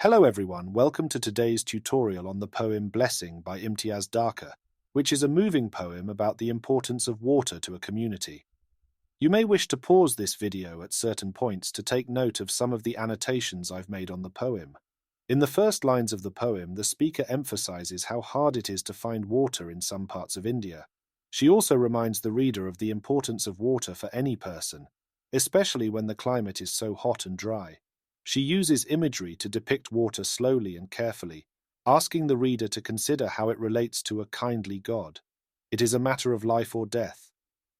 Hello everyone, welcome to today's tutorial on the poem Blessing by Imtiaz Dharker, which is a moving poem about the importance of water to a community. You may wish to pause this video at certain points to take note of some of the annotations I've made on the poem. In the first lines of the poem, the speaker emphasizes how hard it is to find water in some parts of India. She also reminds the reader of the importance of water for any person, especially when the climate is so hot and dry. She uses imagery to depict water slowly and carefully, asking the reader to consider how it relates to a kindly God. It is a matter of life or death.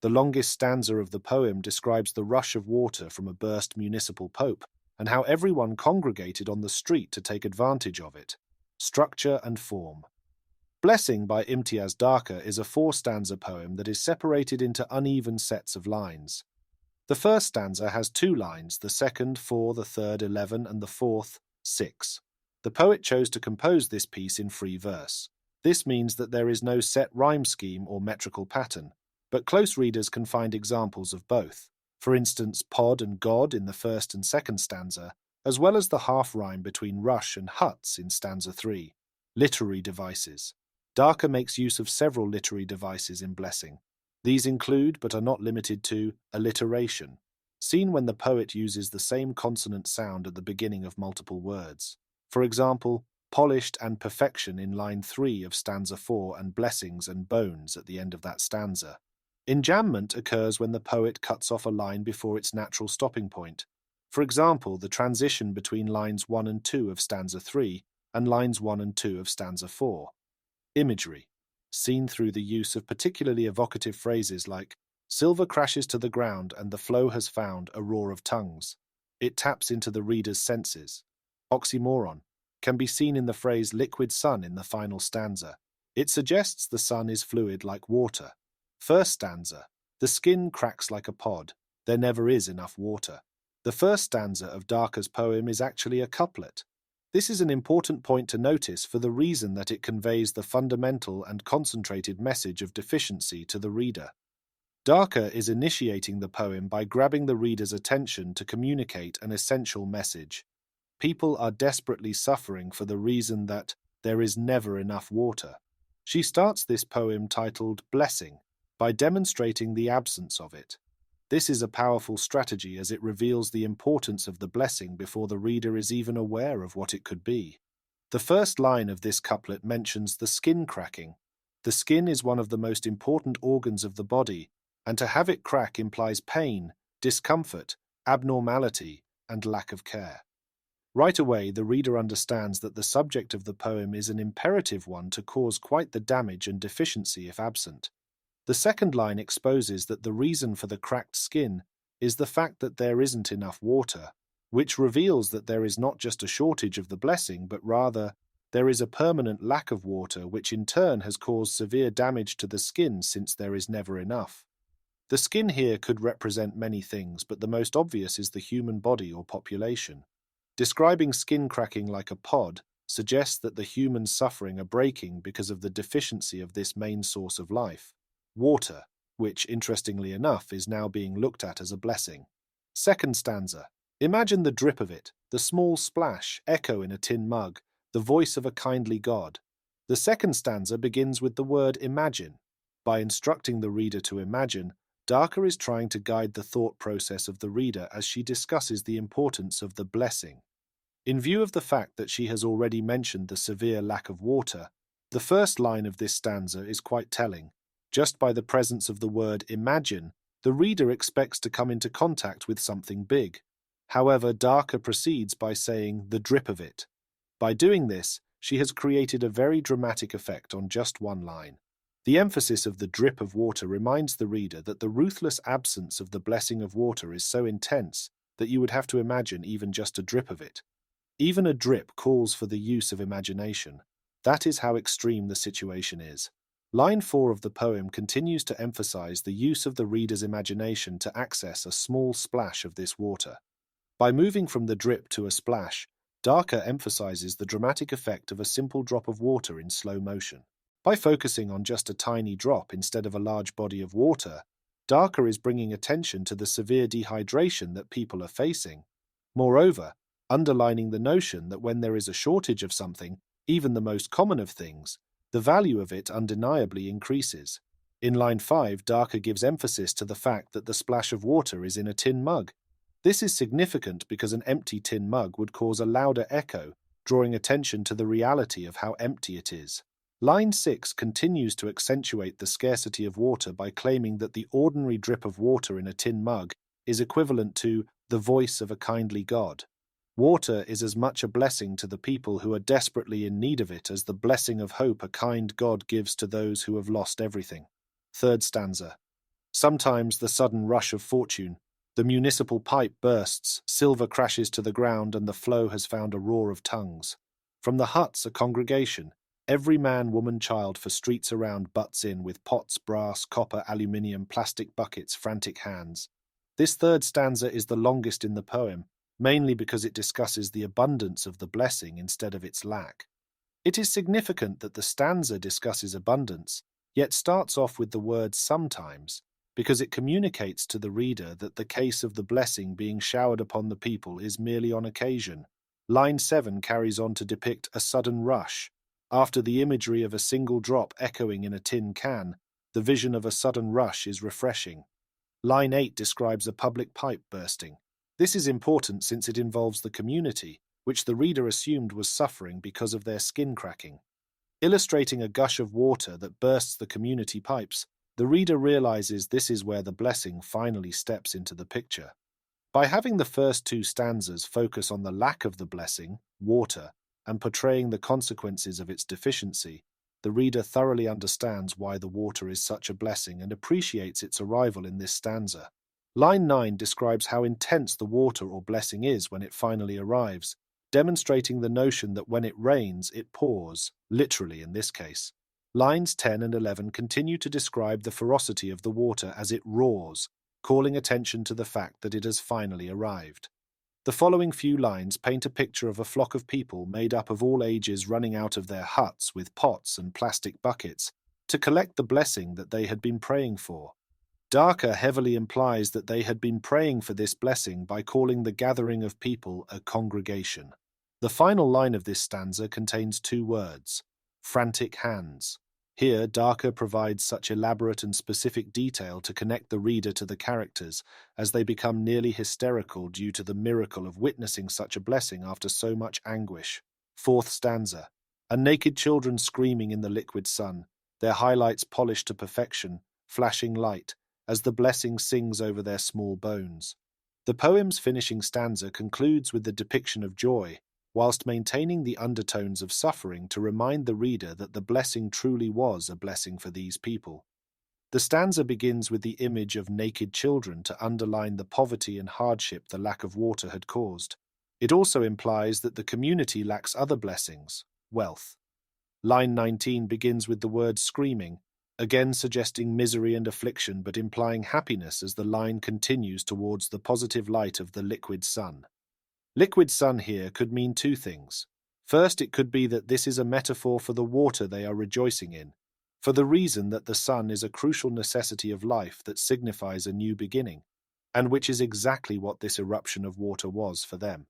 The longest stanza of the poem describes the rush of water from a burst municipal pope and how everyone congregated on the street to take advantage of it. Structure and form. Blessing by Imtiaz Dharker is a four-stanza poem that is separated into uneven sets of lines. The first stanza has 2 lines, the second 4, the third 11, and the fourth 6. The poet chose to compose this piece in free verse. This means that there is no set rhyme scheme or metrical pattern, but close readers can find examples of both. For instance, pod and god in the first and second stanza, as well as the half-rhyme between rush and huts in stanza 3. Literary devices. Dharker makes use of several literary devices in Blessing. These include, but are not limited to, alliteration, seen when the poet uses the same consonant sound at the beginning of multiple words. For example, polished and perfection in line 3 of stanza 4 and blessings and bones at the end of that stanza. Enjambment occurs when the poet cuts off a line before its natural stopping point. For example, the transition between lines 1 and 2 of stanza 3 and lines 1 and 2 of stanza 4. Imagery. Seen through the use of particularly evocative phrases like, silver crashes to the ground and the flow has found a roar of tongues. It taps into the reader's senses. Oxymoron can be seen in the phrase liquid sun in the final stanza. It suggests the sun is fluid like water. First stanza. The skin cracks like a pod. There never is enough water. The first stanza of Dharker's poem is actually a couplet. This is an important point to notice for the reason that it conveys the fundamental and concentrated message of deficiency to the reader. Dharker is initiating the poem by grabbing the reader's attention to communicate an essential message. People are desperately suffering for the reason that there is never enough water. She starts this poem titled Blessing by demonstrating the absence of it. This is a powerful strategy as it reveals the importance of the blessing before the reader is even aware of what it could be. The first line of this couplet mentions the skin cracking. The skin is one of the most important organs of the body, and to have it crack implies pain, discomfort, abnormality, and lack of care. Right away, the reader understands that the subject of the poem is an imperative one to cause quite the damage and deficiency if absent. The second line exposes that the reason for the cracked skin is the fact that there isn't enough water, which reveals that there is not just a shortage of the blessing, but rather there is a permanent lack of water, which in turn has caused severe damage to the skin since there is never enough. The skin here could represent many things, but the most obvious is the human body or population. Describing skin cracking like a pod suggests that the humans suffering are breaking because of the deficiency of this main source of life. Water, which, interestingly enough, is now being looked at as a blessing. Second stanza. Imagine the drip of it, the small splash, echo in a tin mug, the voice of a kindly God. The second stanza begins with the word imagine. By instructing the reader to imagine, Dharker is trying to guide the thought process of the reader as she discusses the importance of the blessing. In view of the fact that she has already mentioned the severe lack of water, the first line of this stanza is quite telling. Just by the presence of the word imagine, the reader expects to come into contact with something big. However, Dharker proceeds by saying the drip of it. By doing this, she has created a very dramatic effect on just one line. The emphasis of the drip of water reminds the reader that the ruthless absence of the blessing of water is so intense that you would have to imagine even just a drip of it. Even a drip calls for the use of imagination. That is how extreme the situation is. Line 4 of the poem continues to emphasize the use of the reader's imagination to access a small splash of this water. By moving from the drip to a splash, Dharker emphasizes the dramatic effect of a simple drop of water in slow motion. By focusing on just a tiny drop instead of a large body of water, Dharker is bringing attention to the severe dehydration that people are facing. Moreover, underlining the notion that when there is a shortage of something, even the most common of things, the value of it undeniably increases. In line 5, Dharker gives emphasis to the fact that the splash of water is in a tin mug. This is significant because an empty tin mug would cause a louder echo, drawing attention to the reality of how empty it is. Line 6 continues to accentuate the scarcity of water by claiming that the ordinary drip of water in a tin mug is equivalent to the voice of a kindly God. Water is as much a blessing to the people who are desperately in need of it as the blessing of hope a kind God gives to those who have lost everything. Third stanza. Sometimes the sudden rush of fortune. The municipal pipe bursts, silver crashes to the ground, and the flow has found a roar of tongues. From the huts, a congregation. Every man, woman, child for streets around butts in with pots, brass, copper, aluminium, plastic buckets, frantic hands. This third stanza is the longest in the poem, mainly because it discusses the abundance of the blessing instead of its lack. It is significant that the stanza discusses abundance, yet starts off with the word sometimes, because it communicates to the reader that the case of the blessing being showered upon the people is merely on occasion. Line 7 carries on to depict a sudden rush. After the imagery of a single drop echoing in a tin can, the vision of a sudden rush is refreshing. Line 8 describes a public pipe bursting. This is important since it involves the community, which the reader assumed was suffering because of their skin cracking. Illustrating a gush of water that bursts the community pipes, the reader realizes this is where the blessing finally steps into the picture. By having the first two stanzas focus on the lack of the blessing, water, and portraying the consequences of its deficiency, the reader thoroughly understands why the water is such a blessing and appreciates its arrival in this stanza. Line 9 describes how intense the water or blessing is when it finally arrives, demonstrating the notion that when it rains, it pours, literally in this case. Lines 10 and 11 continue to describe the ferocity of the water as it roars, calling attention to the fact that it has finally arrived. The following few lines paint a picture of a flock of people made up of all ages running out of their huts with pots and plastic buckets to collect the blessing that they had been praying for. Dharker heavily implies that they had been praying for this blessing by calling the gathering of people a congregation. The final line of this stanza contains two words, frantic hands. Here, Dharker provides such elaborate and specific detail to connect the reader to the characters as they become nearly hysterical due to the miracle of witnessing such a blessing after so much anguish. Fourth stanza. And naked children screaming in the liquid sun, their highlights polished to perfection, flashing light, as the blessing sings over their small bones. The poem's finishing stanza concludes with the depiction of joy, whilst maintaining the undertones of suffering to remind the reader that the blessing truly was a blessing for these people. The stanza begins with the image of naked children to underline the poverty and hardship the lack of water had caused. It also implies that the community lacks other blessings, wealth. Line 19 begins with the word screaming, again suggesting misery and affliction but implying happiness as the line continues towards the positive light of the liquid sun. Liquid sun here could mean two things. First, it could be that this is a metaphor for the water they are rejoicing in, for the reason that the sun is a crucial necessity of life that signifies a new beginning, and which is exactly what this eruption of water was for them,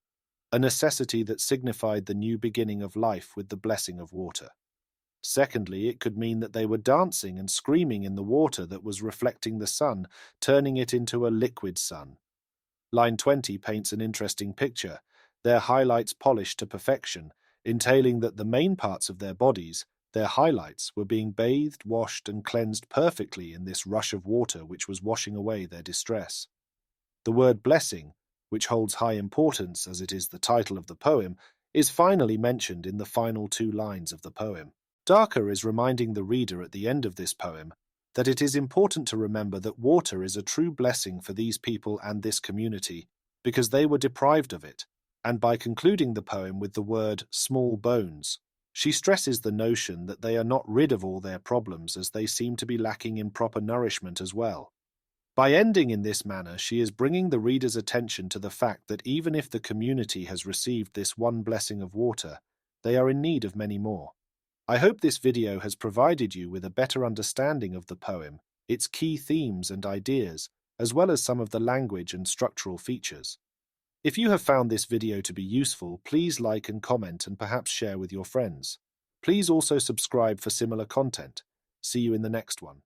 a necessity that signified the new beginning of life with the blessing of water. Secondly, it could mean that they were dancing and screaming in the water that was reflecting the sun, turning it into a liquid sun. Line 20 paints an interesting picture, their highlights polished to perfection, entailing that the main parts of their bodies, their highlights, were being bathed, washed, and cleansed perfectly in this rush of water which was washing away their distress. The word blessing, which holds high importance as it is the title of the poem, is finally mentioned in the final two lines of the poem. Dharker is reminding the reader at the end of this poem that it is important to remember that water is a true blessing for these people and this community because they were deprived of it, and by concluding the poem with the word small bones, she stresses the notion that they are not rid of all their problems as they seem to be lacking in proper nourishment as well. By ending in this manner, she is bringing the reader's attention to the fact that even if the community has received this one blessing of water, they are in need of many more. I hope this video has provided you with a better understanding of the poem, its key themes and ideas, as well as some of the language and structural features. If you have found this video to be useful, please like and comment and perhaps share with your friends. Please also subscribe for similar content. See you in the next one.